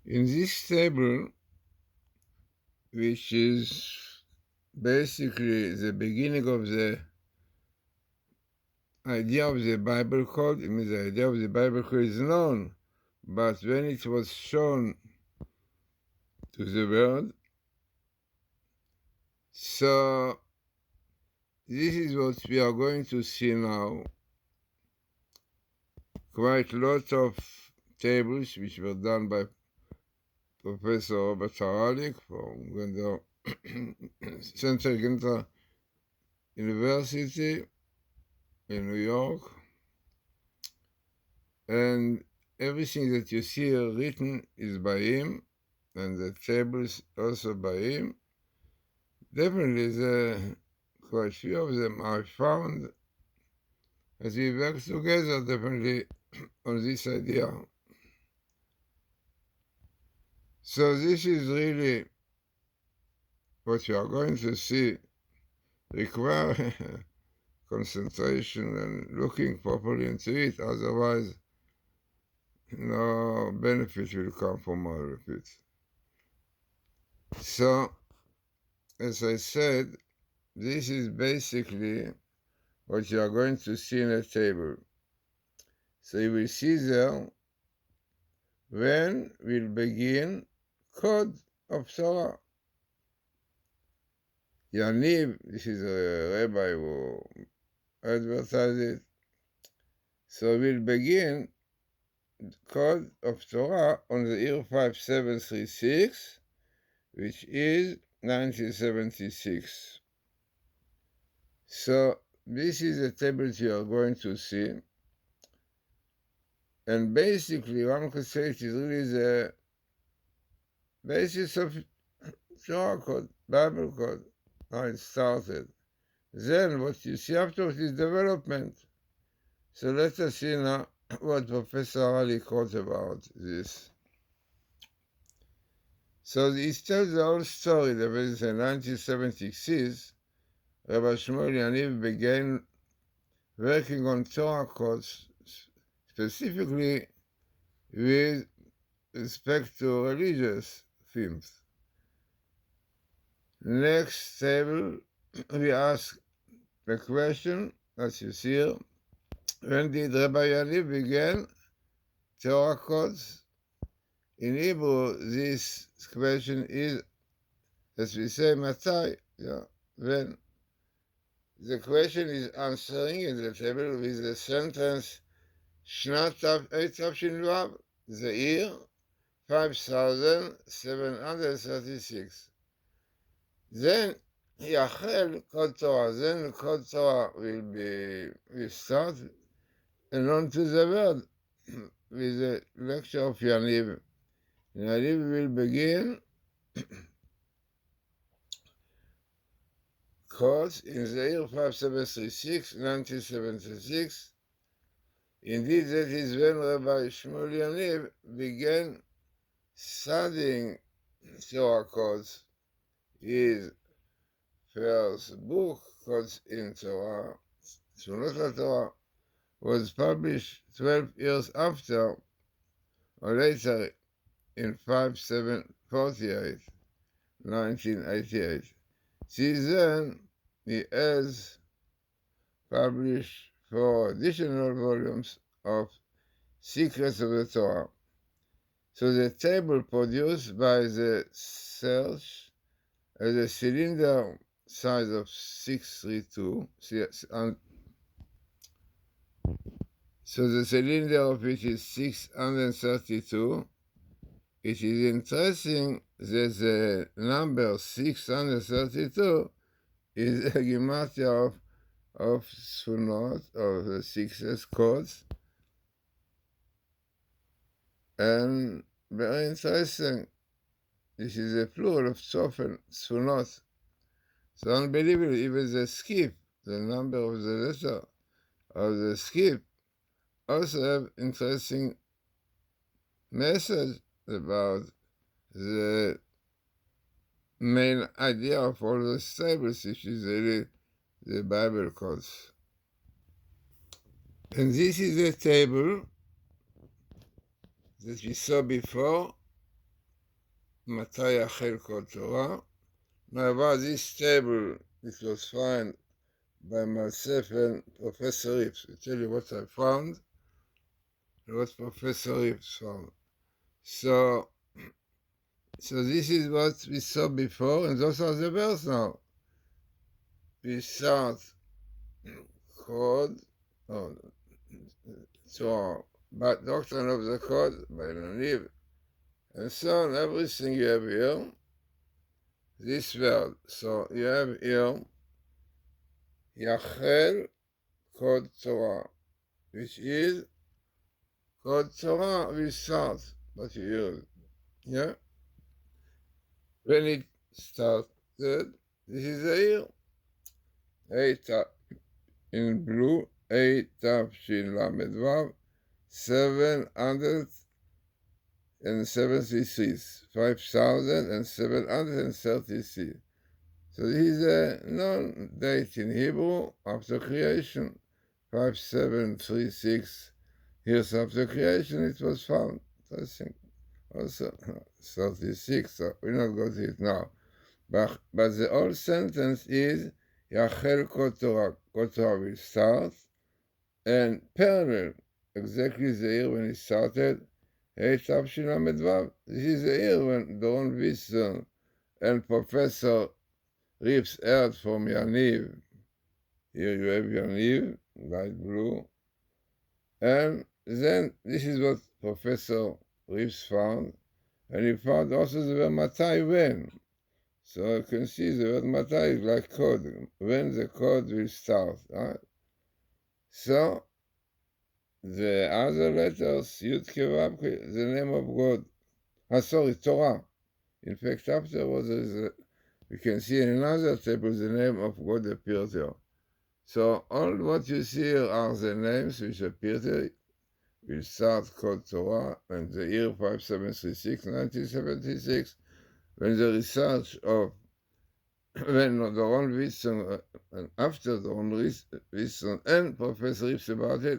In this table, which is basically the beginning of the idea of the Bible code, it means the idea of the Bible code is known, but when it was shown to the world, so this is what we are going to see now. Quite a lot of tables which were done by Professor Robert Haralick from Central Ginter University in New York. And everything that you see here written is by him, and the tables also by him. Definitely, quite few of them I found as we work together, definitely on this idea. So this is really what you are going to see require concentration and looking properly into it, otherwise no benefit will come from all of it. So, as I said, this is basically what you are going to see in a table. So you will see there when we'll begin code of Torah. Yaniv, this is a rabbi who advertised it. So we'll begin code of Torah on the year 5736, which is 1976. So this is the table you are going to see. And basically, one could say it is really the basis of Torah code, Bible code, how it started. Then what you see afterwards is development. So let us see now what Professor Haralick wrote about this. So he tells the whole story that in 1976, Rabbi Shmuel Yaniv began working on Torah codes, specifically with respect to religious themes. Next table, we ask the question, as you see here, when did Rabbi Yaniv begin Torah codes? In Hebrew, this question is, as we say, Matai, when. The question is answering in the table with the sentence, Shnat Tafshin Vav, the year 5736. Then Yachel Kol Torah. Then Kol Torah will start, and on to the word with the lecture of Yaniv. Yaniv will begin course in the year 5736, 1976. Indeed, that is when Rabbi Shmuel Yaniv began studying Torah codes. His first book, Codes in Torah, Shulchan Torah, was published 12 years after, or later, in 5748, 1988. Since then, he has published 4 additional volumes of Secrets of the Torah. So the table produced by the search has a cylinder size of 632. So the cylinder of it is 632. It is interesting that the number 632 is a gematria of Sunot, of the 6 codes. And very interesting, this is a plural of Tzofen, Sunot. So unbelievable, even the skip, the number of the letter of the skip, also have interesting message about the main idea of all the tables, which is really the Bible codes. And this is a table that we saw before, מתי יחל כל תורה. Now about this table, it was found by myself and Professor Rips. I tell you what I found and what Professor Rips found. So this is what we saw before, and those are the verbs now. We start code, oh, so but doctrine of the code by Laniv, and so on, everything you have here, this word. So you have here, Yachel Code Torah, which is Code Torah will start, what you use. Yeah? When it started, this is the year. 8 in blue, 8 Shin Lamed Vav, 776, 5,733. So this is a known date in Hebrew after creation. 5736 years after creation it was found. I think also 36, so we're not going to it now. But the whole sentence is Yachel Kol Torah will start, and parallel, exactly the year when it started, Hey Tavshin Lamed Vav. This is the year when Doron Wilson and Professor Rips heard from Yaniv. Here you have Yaniv, light blue. And then this is what Professor Rips found. And he found also the word Matai when. So you can see the word Matai is like code, when the code will start. Right? So the other letters, Yud Kevavke, the name of God. Torah. In fact, afterwards, we can see in another table the name of God appears here. So all what you see here are the names which appeared here. Will start called Torah, and the year 5736, 1976, when the research of when Doron Wilson, and after Doron Wilson and Professor Rips about it,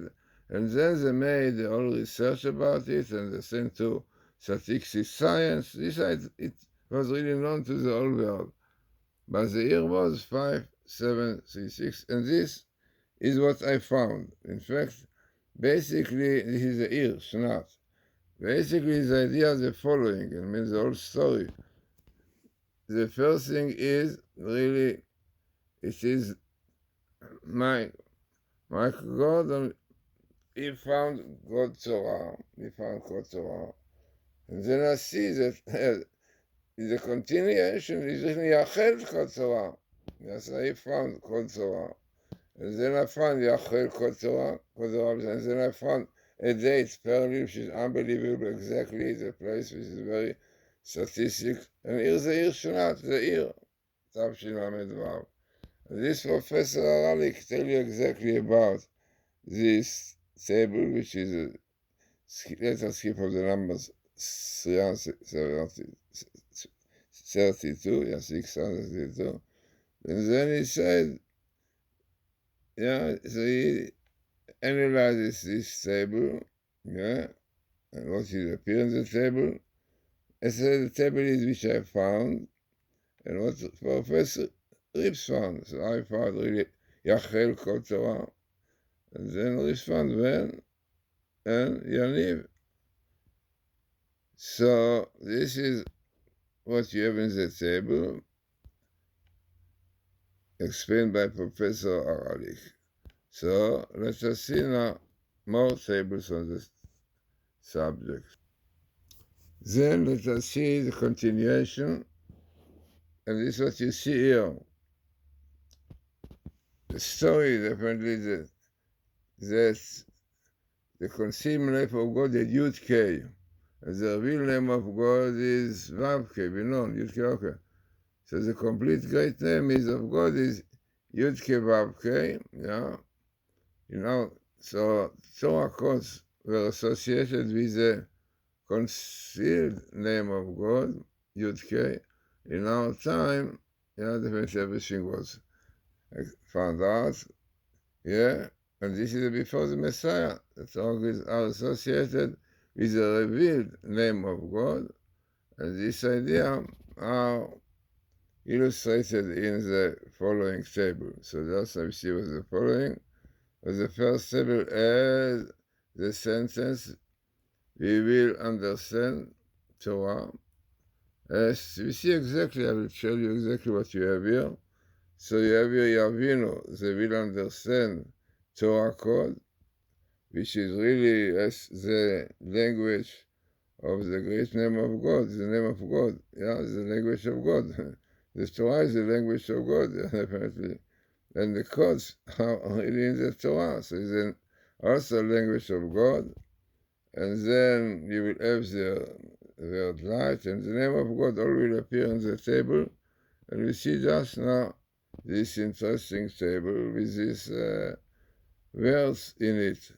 and then they made the whole research about it, and they sent to statistics science. It was really known to the whole world. But the year was 5736, and this is what I found. In fact, basically, this is the year, Shnat. Basically, the idea is the following, it means the whole story. The first thing is really, it is my God, he found God Torah, and then I see that the continuation is really Yachel Kol Torah. Yes, I found Kol Torah. And then I found Yachel Kol Torah, and then I found a date, parallel, which is unbelievable, exactly the place, which is very statistic. And here's the year Shnat, the year, Tavshin Lamed Vav. This Professor Haralick tell you exactly about this table, which is a letter skip of the numbers 632, yeah, 632. And then he said, yeah, so he analyzes this table, yeah, and what is appear in the table. I said the table is which I found, and what Professor Rips found. So I found really Yachel Kol Torah, and then Rips found when, and Yaniv. So this is what you have in the table, explained by Professor Haralick. So let us see now more tables on this subject. Then let us see the continuation, and this is what you see here. The story definitely that the concealed name of God is Yud K, and the real name of God is Vav K, we know, Yud K, okay. So the complete great name is of God is Yud K Vav K, yeah. So Torah codes were associated with the concealed name of God, Yud K. In our time, definitely everything was found out, yeah, and this is before the Messiah. The Torah are associated with the revealed name of God, And this idea are illustrated in the following table. So just let me see what's the following. The first table as the sentence, we will understand Torah. As we see exactly, I will tell you exactly what you have here. So you have here Yavino, they will understand Torah code, which is really as the language of the great name of God, the name of God, yeah, the language of God. The Torah is the language of God, yeah, definitely. And the codes are really in the Torah, so it's also language of God. And then you will have the word light, and the name of God all will appear on the table. And we see just now this interesting table with this words in it.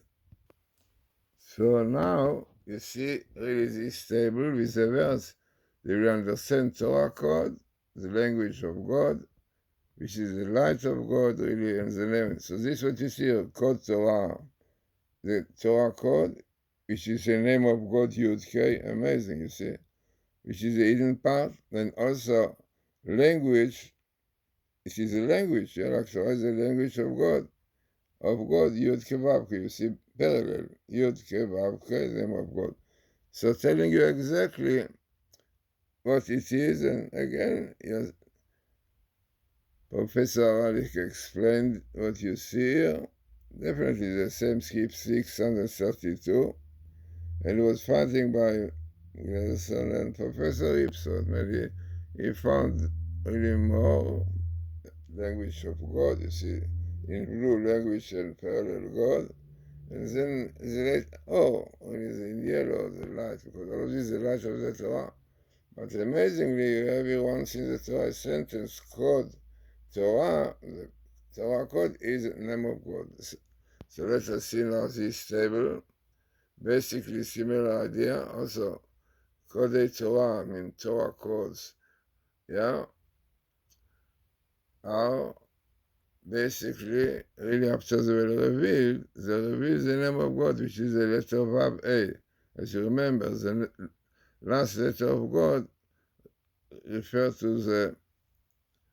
So now you see really this table with the words. They will understand Torah code, the language of God, which is the light of God, really, and the name. So this is what you see here, code Torah, the Torah code, which is the name of God, Yud K, amazing, you see, which is the hidden part, and also language, which is the language, yeah, like Torah is the language of God, Yud K Vav K, you see, parallel, Yud K Vav K, the name of God. So telling you exactly what it is, and again, yes, Professor Haralick explained what you see here. Definitely the same skip 632, and it was fighting by Glazerson and Professor Ipsot. Maybe he found really more language of God, you see, in blue language and parallel God. And then the light, when it's in yellow, the light, because all of this is the light of the Torah. But amazingly, everyone in the Torah sentence code Torah, the Torah code is the name of God. So let us see now this table. Basically similar idea. Also, Code Torah, I mean Torah codes, yeah, are basically, really after they were revealed, they reveal the name of God, which is the letter Vav A. As you remember, the last letter of God refers to the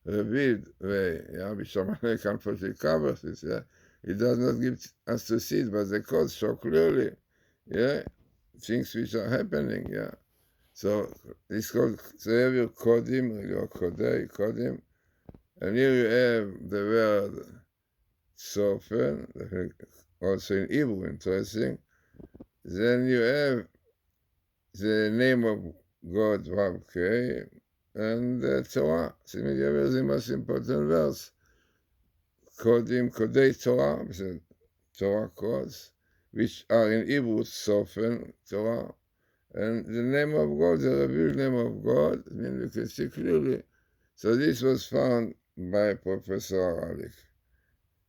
revealed way, yeah, which somebody comfortably covers it, yeah. It does not give us to see it, but the codes show clearly, yeah, things which are happening, yeah. So it's called, so you have your kodim, your kodei, kodim, and here you have the word sofen, also in Hebrew, interesting. Then you have the name of God, Vav K, and the Torah. So you have the most important verse. Kodim, Kodei Torah, Torah codes, which are in Hebrew, Sofen, Torah, and the name of God, the revealed name of God, I mean, you can see clearly. So this was found by Professor Haralick.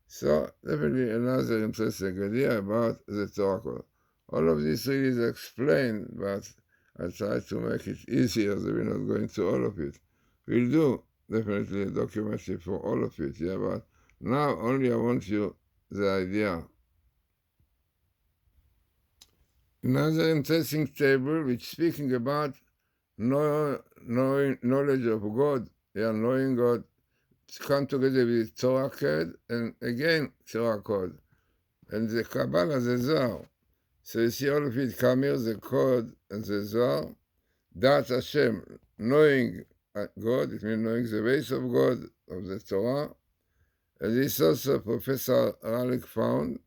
So definitely another interesting idea about the Torah code. All of this really is explained, but I try to make it easier, so we're not going to all of it. We'll do definitely a documentary for all of it, yeah, but now only I want you the idea. Another interesting table which speaking about knowing knowledge of God, yeah, knowing God, come together with Torah code and again Torah code. And the Kabbalah, the Zohar. So you see all of it come here, the code and the Zohar. Dat Hashem, knowing God, it means knowing the ways of God, of the Torah. And this also Professor Haralick found.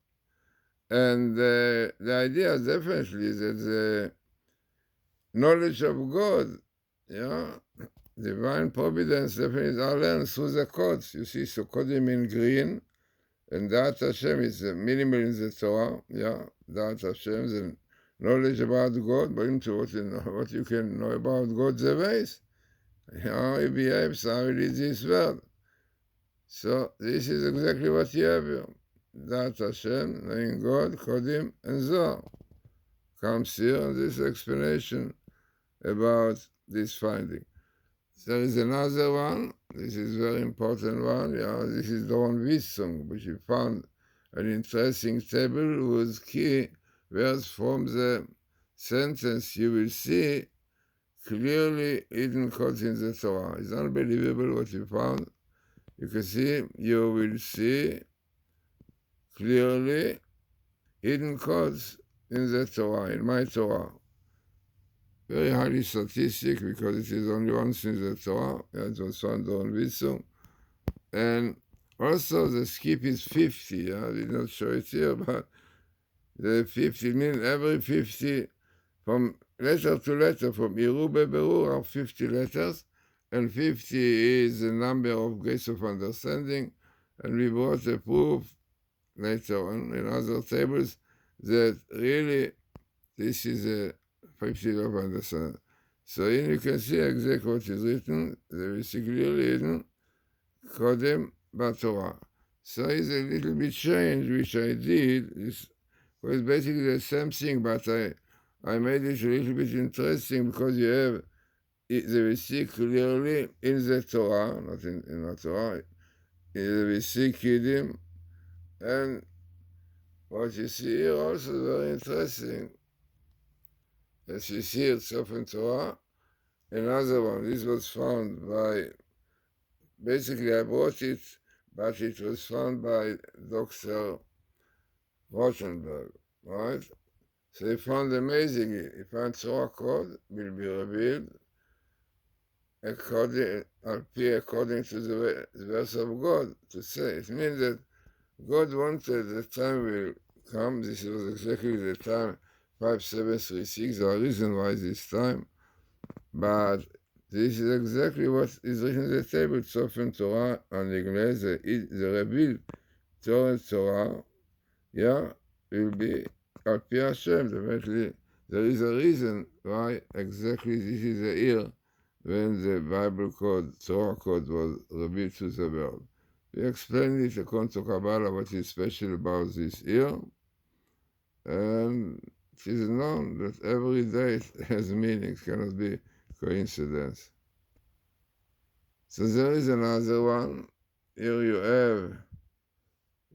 And the idea definitely that the knowledge of God, yeah, divine providence definitely are learned through the codes. You see, so Kodim in green, and Dat Hashem is minimal in the Torah, yeah, Dat Hashem, the knowledge about God, but into what you can know about God, the ways, how He behaves, how He leads His world. So this is exactly what you have here. Dat Hashem, knowing God, Kodim, and Zohar. Comes here on this explanation about this finding. There is another one, this is a very important one, yeah, this is Doron Witzung, which he found an interesting table whose key words from the sentence you will see clearly hidden codes in the Torah. It's unbelievable what you found. You can see, you will see clearly hidden codes in the Torah, in my Torah. Very highly statistic because it is only once in the Torah. It was found on Visum. And also the skip is 50. I did not show it here, but the 50 means every 50 from letter to letter, from Iru Beberur are 50 letters, and 50 is the number of grace of understanding. And we brought a proof later on in other tables that really this is a 50 of understanding. So here you can see exactly what is written. There is clearly written Kodem Batorah. So it's a little bit change which I did. It was basically the same thing, but I made it a little bit interesting because you have the receipt clearly in the Torah, not in the Torah, in the receipt Kiddim, and what you see here also is very interesting. As you see itself in Torah, another one. This was found by, basically I brought it, but it was found by Dr. Rothenberg, right? So he found amazingly, he found Torah code will be revealed according to the verse of God to say. It means that God wanted the time will come. This was exactly the time, 5736, the reason why this time. But this is exactly what is written in the table, Sofen Torah and the Glazer, the revealed Torah, yeah, will be Al Pi Hashem, definitely. There is a reason why exactly this is the year when the Bible code, Torah code was revealed to the world. We explained it according to Kabbalah what is special about this year, and it is known that every date has meaning, it cannot be coincidence. So there is another one. Here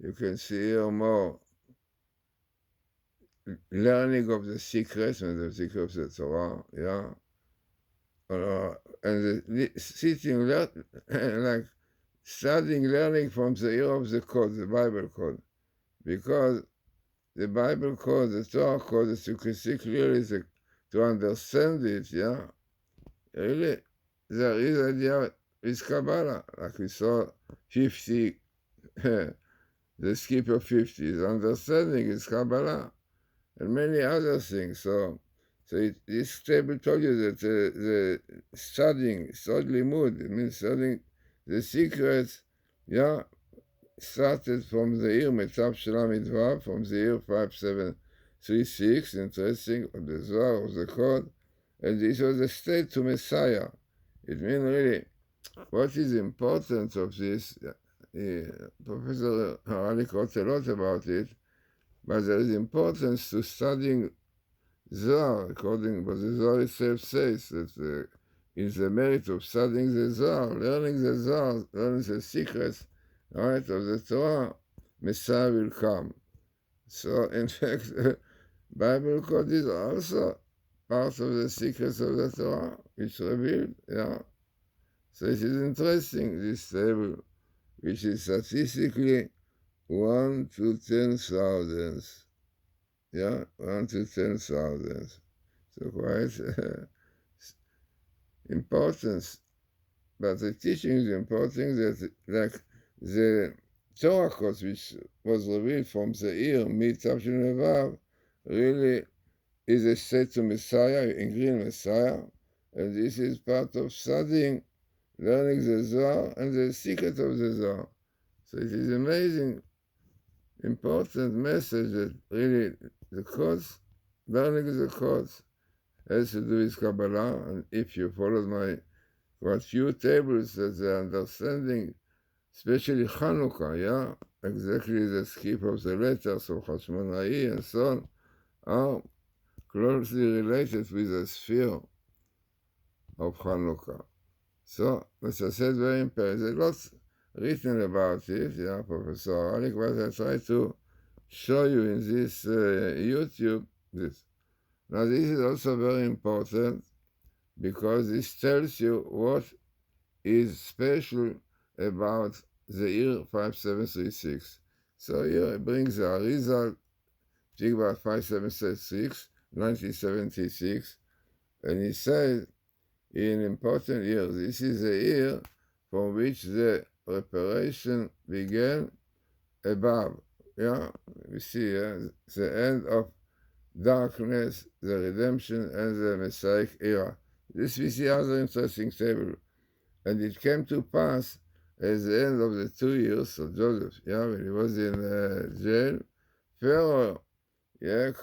you can see here more learning of the secrets and the secrets of the Torah, yeah. And sitting, like studying, learning from the ear of the code, the Bible code. Because the Bible code, the Torah code, as you can see clearly, to understand it, yeah, really, there is idea with Kabbalah, like we saw 50, the skip of 50, is understanding is Kabbalah, and many other things. So this table told you that the studying, Sod Limud, it means studying the secrets, yeah, started from the year Metav Shelah Midvav, from the year 5736, interesting, of the Zohar, of the code, and this was a state to Messiah. It means really, what is important of this, Professor Haralick wrote a lot about it, but there is importance to studying Zohar, according to what the Zohar itself says, that in the merit of studying the Zohar, learning the secrets, right, of the Torah, Messiah will come. So, in fact, Bible code is also part of the secrets of the Torah, which revealed, yeah. So it is interesting, this table, which is statistically 1 to 10,000. Yeah, 1 to 10,000. So quite importance. But the teaching is important that, like the Torah code, which was revealed from the year mid-Tafshin Vav, really is a state to Messiah, in green Messiah, and this is part of studying, learning the Zohar and the secret of the Zohar. So it is amazing, important message that really the codes, learning the codes, has to do with Kabbalah, and if you followed my quite few tables, that the understanding, especially Chanukah, yeah, exactly the skip of the letters of Hashmona'i and so on, are closely related with the sphere of Chanukah. So, as I said, very important. There's lots written about it, yeah, Professor Haralick, but I try to show you in this YouTube this. Now, this is also very important because this tells you what is special about the year 5736. So here it brings a result, speak about 5736, 1976, and he says, in important years, this is the year from which the preparation began above. Yeah, we see the end of darkness, the redemption, and the Messianic era. This we see other interesting table. And it came to pass at the end of the 2 years of Joseph, when he was in jail, Pharaoh, had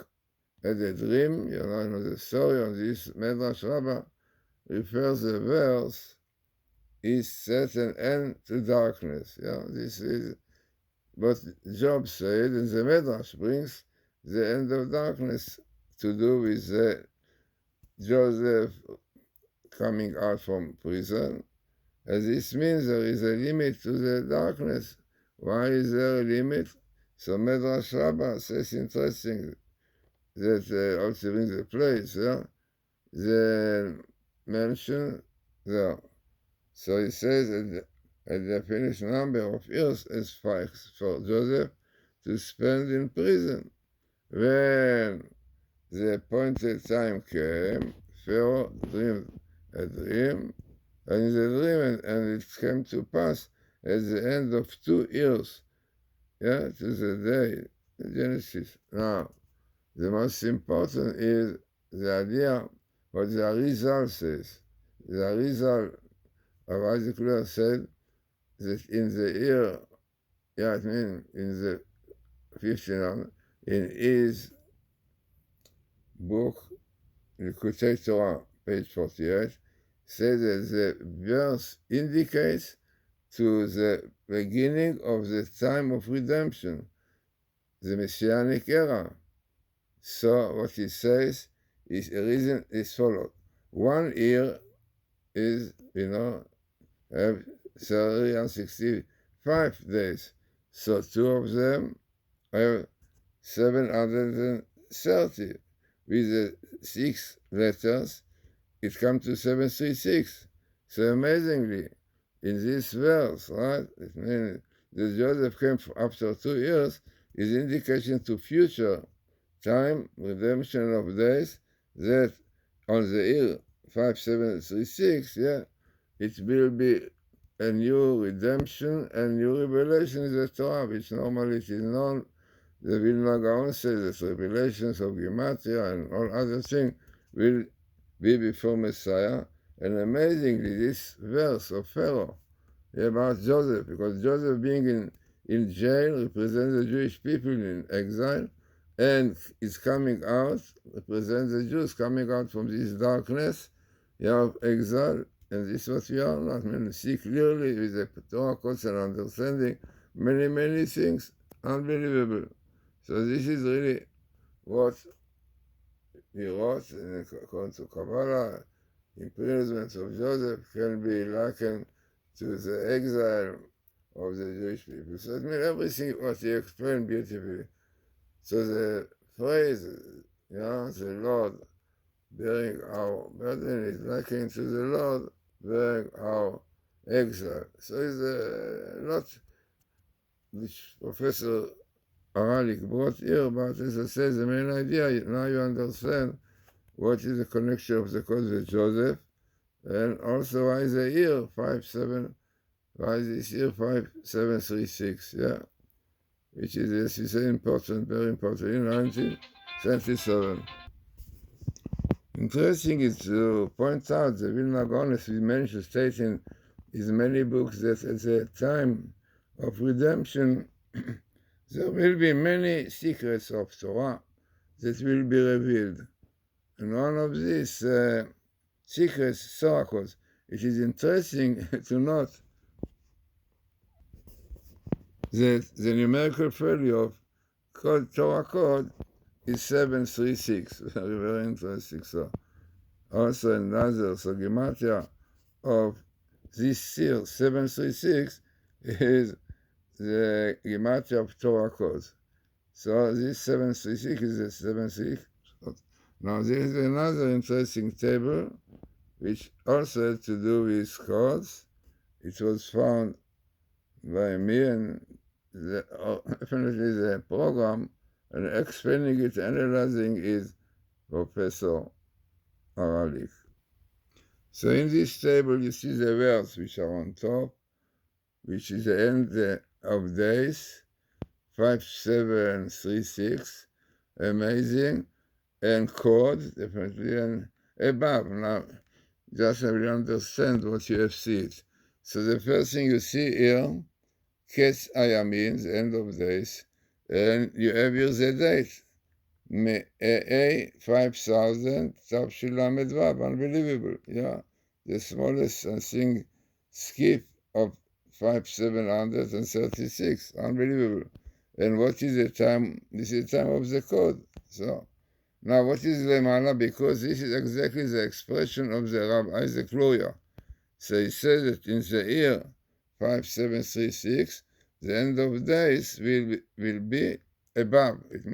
a dream, the story of this Medrash Rabbah refers the verse, is set an end to darkness. This is what Job said, and the Medrash brings the end of darkness to do with Joseph coming out from prison. As this means there is a limit to the darkness. Why is there a limit? So Medrash Rabbah says interesting that also brings the place, the mention there. So he says the finished number of years is 5 for Joseph to spend in prison. When the appointed time came, Pharaoh dreamed a dream, and in the dream, and it came to pass at the end of 2 years, to the day, Genesis. Now, the most important is the idea what the Arizal says. The Arizal of Isaac Luria said that in the year, in the 1500, in his book, Likutei Torah, page 48, says that the verse indicates to the beginning of the time of redemption, the Messianic era. So what he says is a reason is followed. 1 year is, have 365 days. So 2 of them have 730. With the 6 letters, it comes to 736. So amazingly, in this verse, right, it means that Joseph came after 2 years is indication to future time, redemption of days, that on the year 5736, it will be a new redemption and new revelation in the Torah, which normally it is known. The Vilna Gaon says that revelations of Gematria and all other things will be before Messiah. And amazingly, this verse of Pharaoh about Joseph, because Joseph being in jail represents the Jewish people in exile, and is coming out, represents the Jews coming out from this darkness, of exile, and this is what we are not. See clearly with the Torah codes and understanding many, many things, unbelievable. So this is really what he wrote, and according to Kabbalah, imprisonment of Joseph can be likened to the exile of the Jewish people. So it means everything what he explained beautifully. So the phrase, the Lord bearing our burden is likened to the Lord bearing our exile. So it's a lot which Professor Haralick brought here, but as I said, the main idea, now you understand what is the connection of the code with Joseph, and also why is the year 5736, which is, as you say, important, very important, in 1977. Interesting is to point out the Vilna Gaon, as we mentioned, states in his many books that at the time of redemption, there will be many secrets of Torah that will be revealed. And one of these secrets, Torah codes, it is interesting to note that the numerical value of Torah code is 736. Very, very interesting. So, also another, so Gematria of this year, 736, is the Gematria of Torah codes. So this 736 is the 736. Now there is another interesting table which also had to do with codes. It was found by me, and definitely the program, and explaining it, analyzing is Professor Haralick. So in this table, you see the words which are on top, which is the end of days, 5736, amazing, and code, definitely, and above. Now, just so you understand what you have seen. So the first thing you see here, Kes Ayamin, the end of days, and you have here the date, A 5000, Tafshil Lamed Vav, unbelievable, yeah. The smallest, I think, skip of 5736, unbelievable. And what is the time? This is the time of the code. So, now what is Lemala? Because this is exactly the expression of the Rabbi Isaac Luria. So he says that in the year 5736, the end of days will be above. It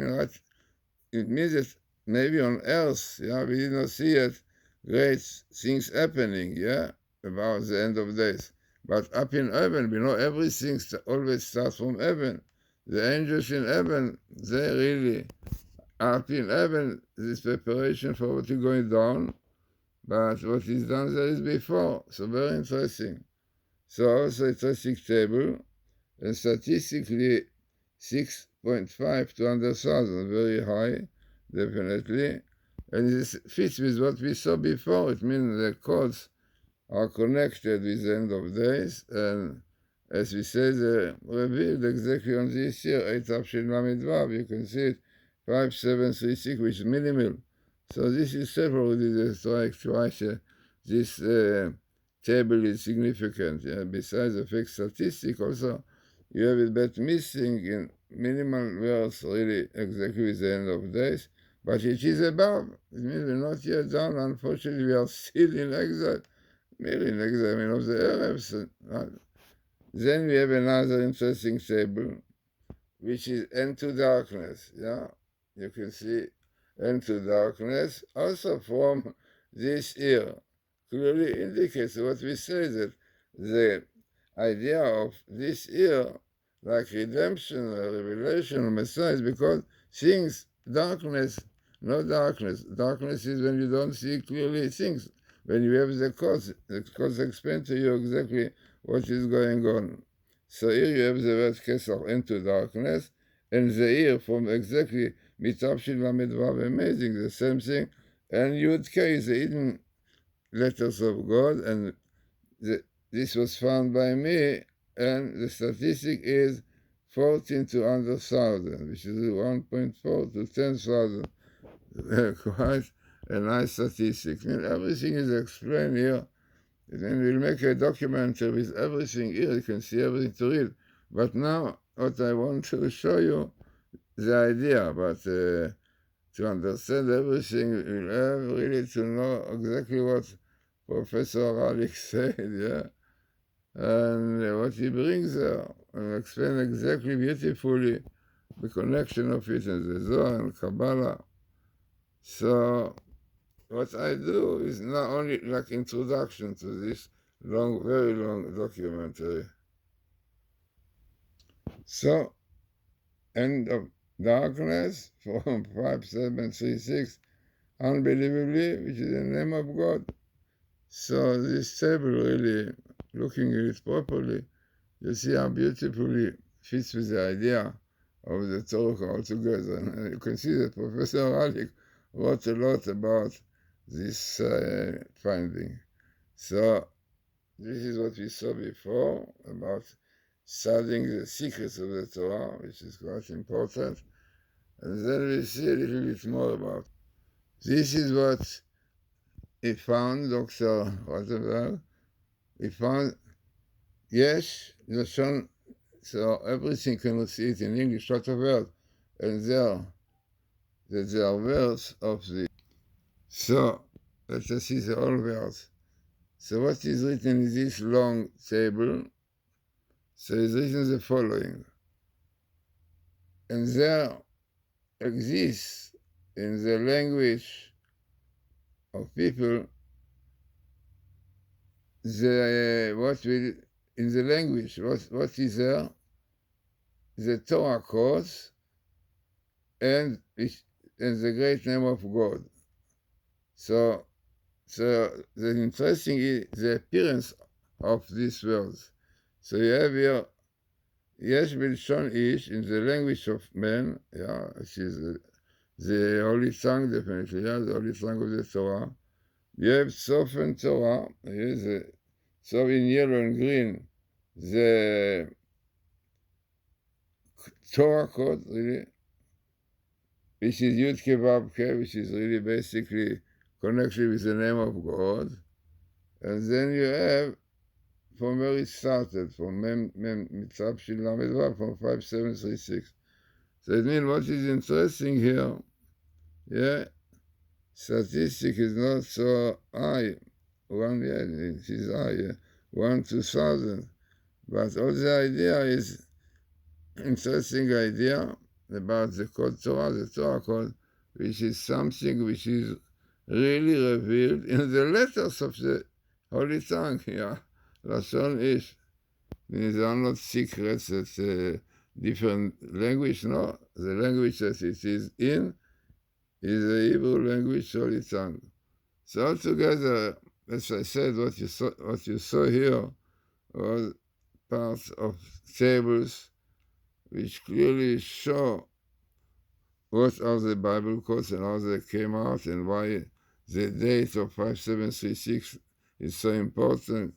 means that maybe on earth, yeah, we did not see yet great things happening, yeah, about the end of days. But up in heaven, we know everything always starts from heaven. The angels in heaven, they really up in heaven, this preparation for what is going down, but what is done there is before. So very interesting. So also interesting table, and statistically 6.5 to 100,000, very high, definitely. And this fits with what we saw before. It means the codes are connected with the end of days, and as we said, revealed exactly on this year, 8 Tafshin Lamed Vav. You can see it, 5736, which is minimal. So this is several strike twice. This table is significant. Yeah? Besides the fake statistic, also you have it but missing in minimal words, really exactly with the end of days. But it is above. It means we're not yet down. Unfortunately, we are still in exile. Merely in exile, I mean, of the Arabs. Then we have another interesting table, which is end to darkness. Yeah, you can see end to darkness also from this year. Clearly indicates what we say, that the idea of this year, like redemption or revelation or Messiah, is because things, darkness, no darkness. Darkness is when you don't see clearly things. When you have the cause explain to you exactly what is going on. So here you have the word Kesar, into darkness, and the ear from exactly Mitapshin Lamed Vav, amazing, the same thing. And Yud K is the hidden letters of God, and this was found by me, and the statistic is 14 to 100,000, which is 1.4 to 10,000. Quite a nice statistic. And everything is explained here. And then we'll make a documentary with everything here. You can see everything to read. But now, what I want to show you, the idea, but to understand everything, you'll have really to know exactly what Professor Haralick said, yeah, and what he brings there, and explain exactly beautifully the connection of it in the Zohar and Kabbalah. So what I do is not only like introduction to this long, very long documentary. So, end of darkness from 5736, unbelievably, which is the name of God. So this table really, looking at it properly, you see how beautifully fits with the idea of the Torah altogether. And you can see that Professor Haralick wrote a lot about this finding. So this is what we saw before about studying the secrets of the Torah, which is quite important. And then we see a little bit more about. This is what he found, Dr. Rosenberg. He found, yes, the sun, so everything cannot see it in English, lot of words. And there are words of the. So let us see the all words. So what is written in this long table? So it's written the following. And there exists in the language of people in the language, what is there? The Torah codes and the great name of God. So the interesting is the appearance of these words. So you have here Yesh Bilshon Ish in the language of man, which is the holy tongue, definitely, the holy tongue of the Torah. You have Sof and Torah, so in yellow and green, the Torah code, really, which is Yud Ke Vav Ke, which is really basically connected with the name of God. And then you have from where it started, from Mem Mitzvah Shil Lamed Vav, from 5736. So it means what is interesting here, statistic is not so high, it is high, 1 to 1,000. But all the idea is interesting idea about the code Torah, the Torah code, which is something which is really revealed in the letters of the Holy Tongue, Lashon Ish. These are not secrets, it's a different language, no. The language that it is in is the Hebrew language, Holy Tongue. So altogether, as I said, what you saw here was parts of tables which clearly show what are the Bible codes and how they came out and why the date of 5736 is so important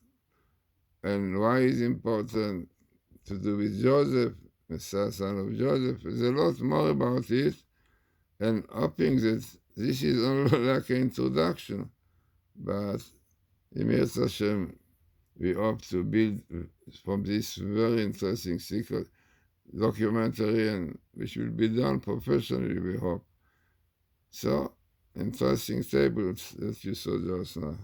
and why it's important to do with Joseph, Messiah, son of Joseph. There's a lot more about it, and hoping that this is only like an introduction, but in Yirtzeh Hashem, we hope to build from this very interesting secret documentary, and which will be done professionally, we hope. So, interesting tables that you saw just now.